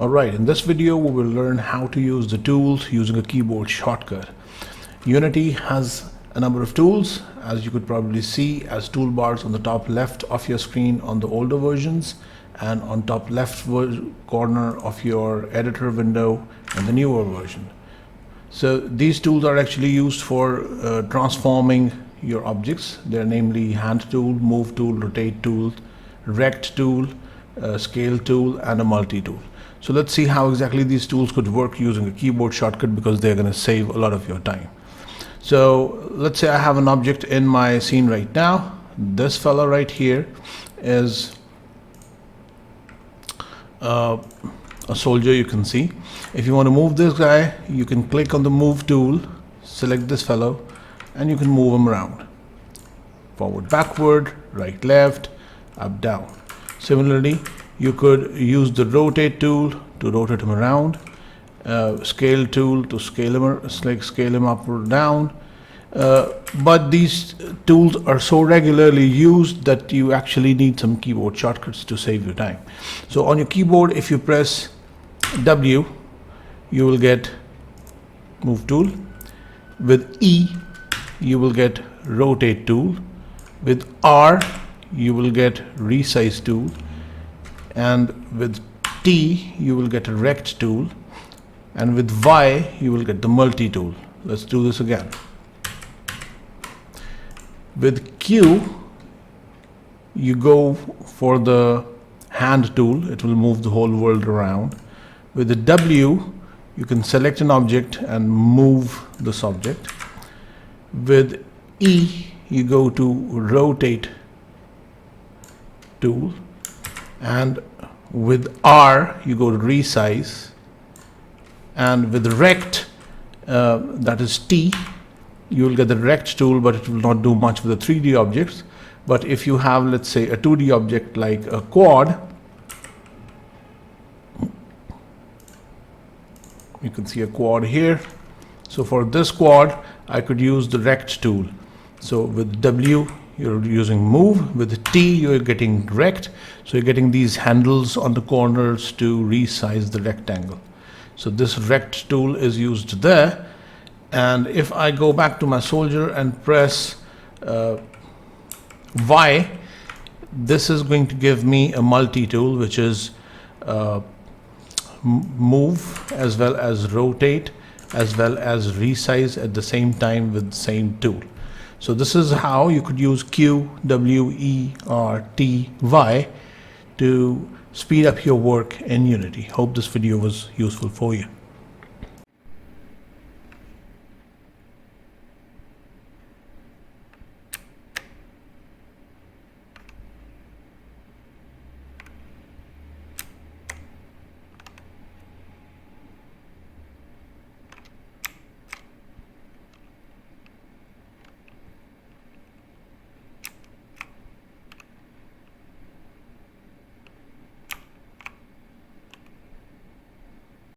Alright, in this video we will learn how to use the tools using a keyboard shortcut. Unity has a number of tools, as you could probably see as toolbars on the top left of your screen on the older versions and on top left corner of your editor window in the newer version. So these tools are actually used for transforming your objects. They're namely hand tool, move tool, rotate tool, rect tool, scale tool, and a multi-tool. So let's see how exactly these tools could work using a keyboard shortcut, because they're going to save a lot of your time. So let's say I have an object in my scene right now. This fella right here is a soldier, you can see. If you want to move this guy, you can click on the move tool, select this fellow, and you can move him around. Forward, backward, right, left, up, down. Similarly, you could use the rotate tool to rotate him around, scale tool to scale him up or down. But these tools are so regularly used that you actually need some keyboard shortcuts to save your time. So on your keyboard, if you press W, you will get move tool. With E, you will get rotate tool. With R, you will get resize tool. And with T, you will get a rect tool, and with Y, you will get the multi-tool. Let's do this again. With Q, you go for the hand tool. It will move the whole world around. With the W, you can select an object and move this object. With E, you go to rotate tool. And with R, you go to resize, and with rect, that is T, you will get the rect tool, but it will not do much with the 3D objects. But if you have, let's say, a 2D object like a quad, you can see a quad here. So for this quad, I could use the rect tool. So with W, you're using move. With T, you're getting rect. So you're getting these handles on the corners to resize the rectangle. So this rect tool is used there. And if I go back to my soldier and press Y, this is going to give me a multi-tool, which is move as well as rotate as well as resize at the same time with the same tool. So this is how you could use Q, W, E, R, T, Y to speed up your work in Unity. Hope this video was useful for you.